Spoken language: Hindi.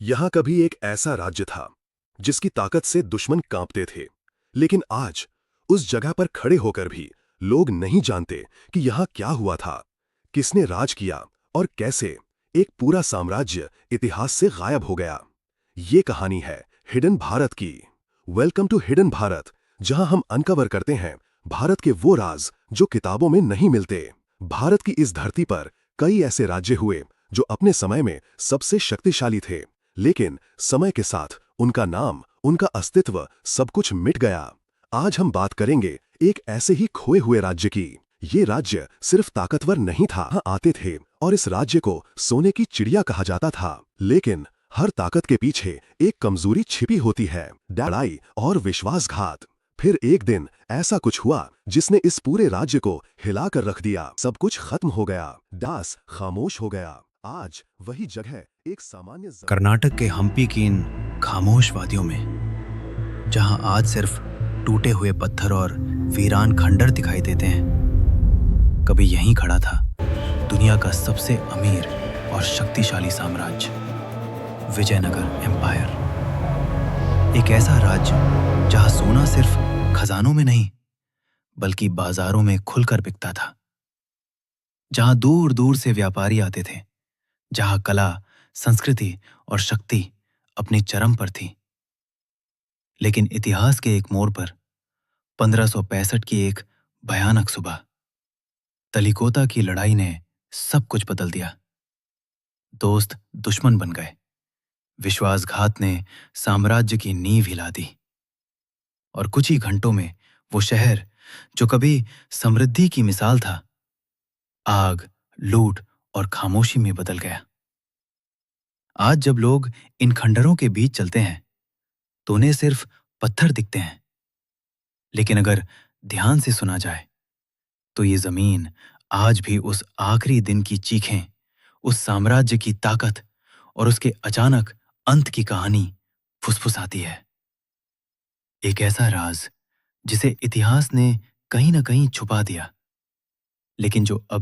यहाँ कभी एक ऐसा राज्य था जिसकी ताकत से दुश्मन कांपते थे, लेकिन आज उस जगह पर खड़े होकर भी लोग नहीं जानते कि यहाँ क्या हुआ था, किसने राज किया और कैसे एक पूरा साम्राज्य इतिहास से गायब हो गया। ये कहानी है हिडन भारत की। वेलकम टू हिडन भारत, जहां हम अनकवर करते हैं भारत के वो राज जो किताबों में नहीं मिलते। भारत की इस धरती पर कई ऐसे राज्य हुए जो अपने समय में सबसे शक्तिशाली थे, लेकिन समय के साथ उनका नाम, उनका अस्तित्व सब कुछ मिट गया। आज हम बात करेंगे एक ऐसे ही खोए हुए राज्य की। ये राज्य सिर्फ ताकतवर नहीं था, यहाँ आते थे और इस राज्य को सोने की चिड़िया कहा जाता था। लेकिन हर ताकत के पीछे एक कमजोरी छिपी होती है, लड़ाई और विश्वासघात। फिर एक दिन ऐसा कुछ हुआ जिसने इस पूरे राज्य को हिलाकर रख दिया। सब कुछ खत्म हो गया, दास खामोश हो गया। आज वही जगह एक सामान्य कर्नाटक के हम्पी की इन खामोश वादियों में, जहां आज सिर्फ टूटे हुए पत्थर और वीरान खंडर दिखाई देते हैं, कभी यहीं खड़ा था दुनिया का सबसे अमीर और शक्तिशाली साम्राज्य, विजयनगर एम्पायर। एक ऐसा राज्य जहां सोना सिर्फ खजानों में नहीं बल्कि बाजारों में खुलकर बिकता था, जहां दूर दूर से व्यापारी आते थे, जहां कला, संस्कृति और शक्ति अपनी चरम पर थी। लेकिन इतिहास के एक मोड़ पर 1565 की एक भयानक सुबह, तलिकोता की लड़ाई ने सब कुछ बदल दिया। दोस्त दुश्मन बन गए, विश्वासघात ने साम्राज्य की नींव हिला दी, और कुछ ही घंटों में वो शहर जो कभी समृद्धि की मिसाल था, आग, लूट और खामोशी में बदल गया। आज जब लोग इन खंडरों के बीच चलते हैं तो उन्हें सिर्फ पत्थर दिखते हैं, लेकिन अगर ध्यान से सुना जाए तो ये जमीन आज भी उस आखिरी दिन की चीखें, उस साम्राज्य की ताकत और उसके अचानक अंत की कहानी फुसफुसाती है। एक ऐसा राज जिसे इतिहास ने कहीं ना कहीं छुपा दिया, लेकिन जो अब